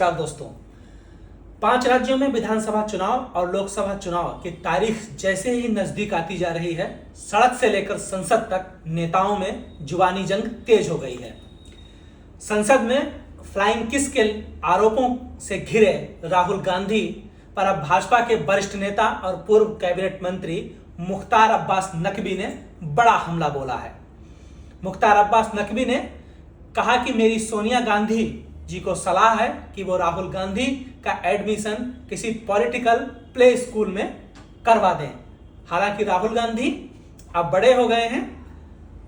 नमस्कार दोस्तों। 5 राज्यों में विधानसभा चुनाव और लोकसभा चुनाव की तारीख जैसे ही नजदीक आती जा रही है, सड़क से लेकर संसद तक नेताओं में जुबानी जंग तेज हो गई है। संसद में फ्लाइंग किस के आरोपों से घिरे राहुल गांधी पर अब भाजपा के वरिष्ठ नेता और पूर्व कैबिनेट मंत्री मुख्तार अब्बास नकवी ने बड़ा हमला बोला है। मुख्तार अब्बास नकवी ने कहा कि मेरी सोनिया गांधी जी को सलाह है कि वो राहुल गांधी का एडमिशन किसी पॉलिटिकल प्ले स्कूल में करवा दें। हालांकि राहुल गांधी अब बड़े हो गए हैं,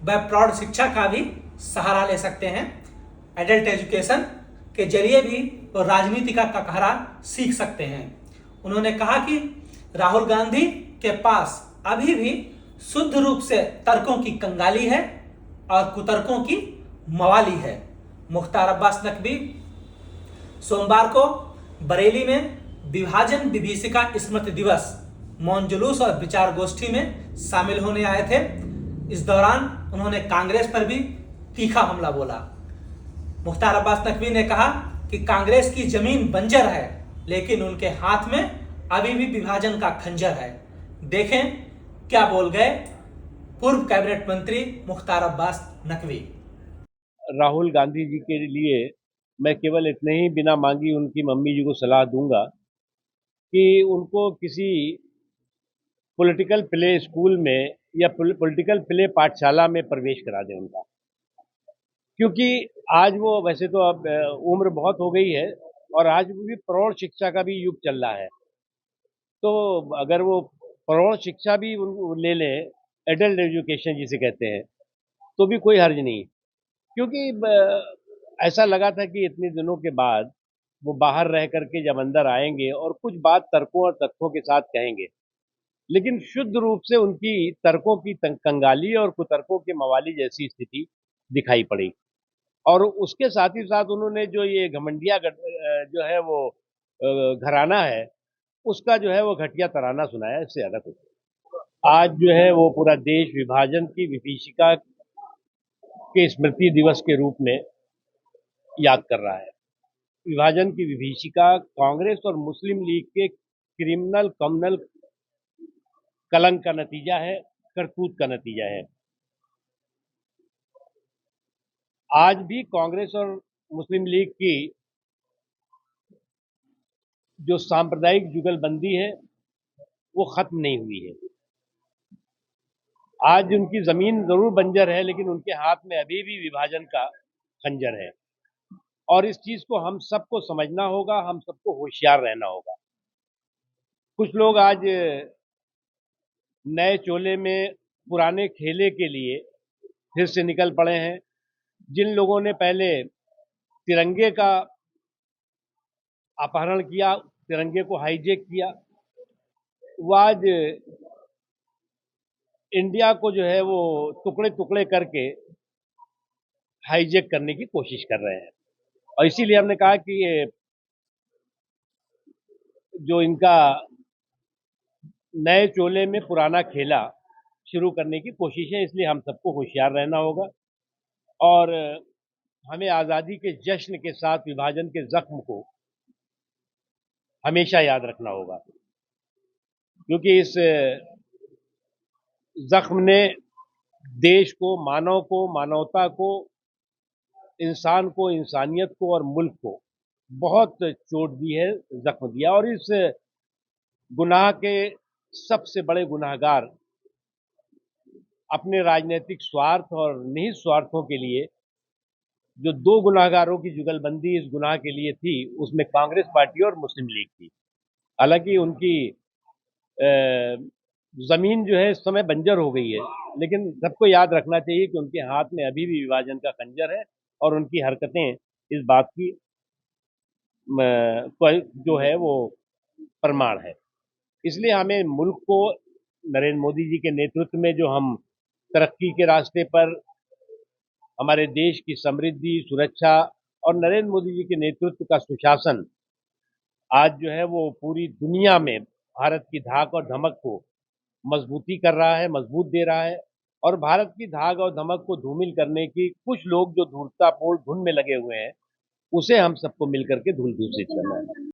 वह प्रौढ़ शिक्षा का भी सहारा ले सकते हैं। एडल्ट एजुकेशन के जरिए भी वो राजनीति का ककहरा सीख सकते हैं। उन्होंने कहा कि राहुल गांधी के पास अभी भी शुद्ध रूप से तर्कों की कंगाली है और कुतर्कों की मवाली है। मुख्तार अब्बास नकवी सोमवार को बरेली में विभाजन विभीषिका स्मृति दिवस मौन जुलूस और विचार गोष्ठी में शामिल होने आए थे। इस दौरान उन्होंने कांग्रेस पर भी तीखा हमला बोला। मुख्तार अब्बास नकवी ने कहा कि कांग्रेस की जमीन बंजर है, लेकिन उनके हाथ में अभी भी विभाजन का खंजर है। देखें क्या बोल गए पूर्व कैबिनेट मंत्री मुख्तार अब्बास नकवी। राहुल गांधी जी के लिए मैं केवल इतने ही बिना मांगी उनकी मम्मी जी को सलाह दूंगा कि उनको किसी पॉलिटिकल प्ले स्कूल में या पॉलिटिकल प्ले पाठशाला में प्रवेश करा दें उनका, क्योंकि आज वो वैसे तो अब उम्र बहुत हो गई है और आज भी प्रौढ़ शिक्षा का भी युग चल रहा है। तो अगर वो प्रौढ़ शिक्षा भी ले लें, एडल्ट एजुकेशन जिसे कहते हैं, तो भी कोई हर्ज नहीं, क्योंकि ऐसा लगा था कि इतने दिनों के बाद वो बाहर रह करके जब अंदर आएंगे और कुछ बात तर्कों और तथ्यों के साथ कहेंगे, लेकिन शुद्ध रूप से उनकी तर्कों की कंगाली और कुतर्कों के मवाली जैसी स्थिति दिखाई पड़ी। और उसके साथ ही साथ उन्होंने जो ये घमंडिया जो है वो घराना है, उसका जो है वो घटिया तराना सुनाया, इससे ज्यादा कुछ नहीं। आज जो है वो पूरा देश विभाजन की विभीषिका के स्मृति दिवस के रूप में याद कर रहा है। विभाजन की विभीषिका कांग्रेस और मुस्लिम लीग के क्रिमिनल कम्युनल कलंक का नतीजा है, करतूत का नतीजा है। आज भी कांग्रेस और मुस्लिम लीग की जो सांप्रदायिक जुगलबंदी है वो खत्म नहीं हुई है। आज उनकी जमीन जरूर बंजर है, लेकिन उनके हाथ में अभी भी विभाजन का खंजर है और इस चीज को हम सबको समझना होगा, हम सबको होशियार रहना होगा। कुछ लोग आज नए चोले में पुराने खेले के लिए फिर से निकल पड़े हैं। जिन लोगों ने पहले तिरंगे का अपहरण किया, तिरंगे को हाईजैक किया, वो आज इंडिया को जो है वो टुकड़े टुकड़े करके हाईजैक करने की कोशिश कर रहे हैं। और इसीलिए हमने कहा कि ये जो इनका नए चोले में पुराना खेला शुरू करने की कोशिश है, इसलिए हम सबको होशियार रहना होगा और हमें आज़ादी के जश्न के साथ विभाजन के जख्म को हमेशा याद रखना होगा, क्योंकि इस जख्म ने देश को, मानव को, मानवता को, इंसान को, इंसानियत को और मुल्क को बहुत चोट दी है, जख्म दिया। और इस गुनाह के सबसे बड़े गुनाहगार अपने राजनीतिक स्वार्थ और निहित स्वार्थों के लिए, जो दो गुनाहगारों की जुगलबंदी इस गुनाह के लिए थी, उसमें कांग्रेस पार्टी और मुस्लिम लीग थी। हालांकि उनकी जमीन जो है इस समय बंजर हो गई है, लेकिन सबको याद रखना चाहिए कि उनके हाथ में अभी भी विभाजन का खंजर है और उनकी हरकतें इस बात की जो है वो प्रमाण है। इसलिए हमें मुल्क को नरेंद्र मोदी जी के नेतृत्व में जो हम तरक्की के रास्ते पर, हमारे देश की समृद्धि, सुरक्षा और नरेंद्र मोदी जी के नेतृत्व का सुशासन आज जो है वो पूरी दुनिया में भारत की धाक और धमक को मजबूती कर रहा है, मजबूत दे रहा है। और भारत की धाक और धमक को धूमिल करने की कुछ लोग जो धूर्ततापूर्ण धुन में लगे हुए हैं, उसे हम सबको मिलकर के धूल दूषित करना है।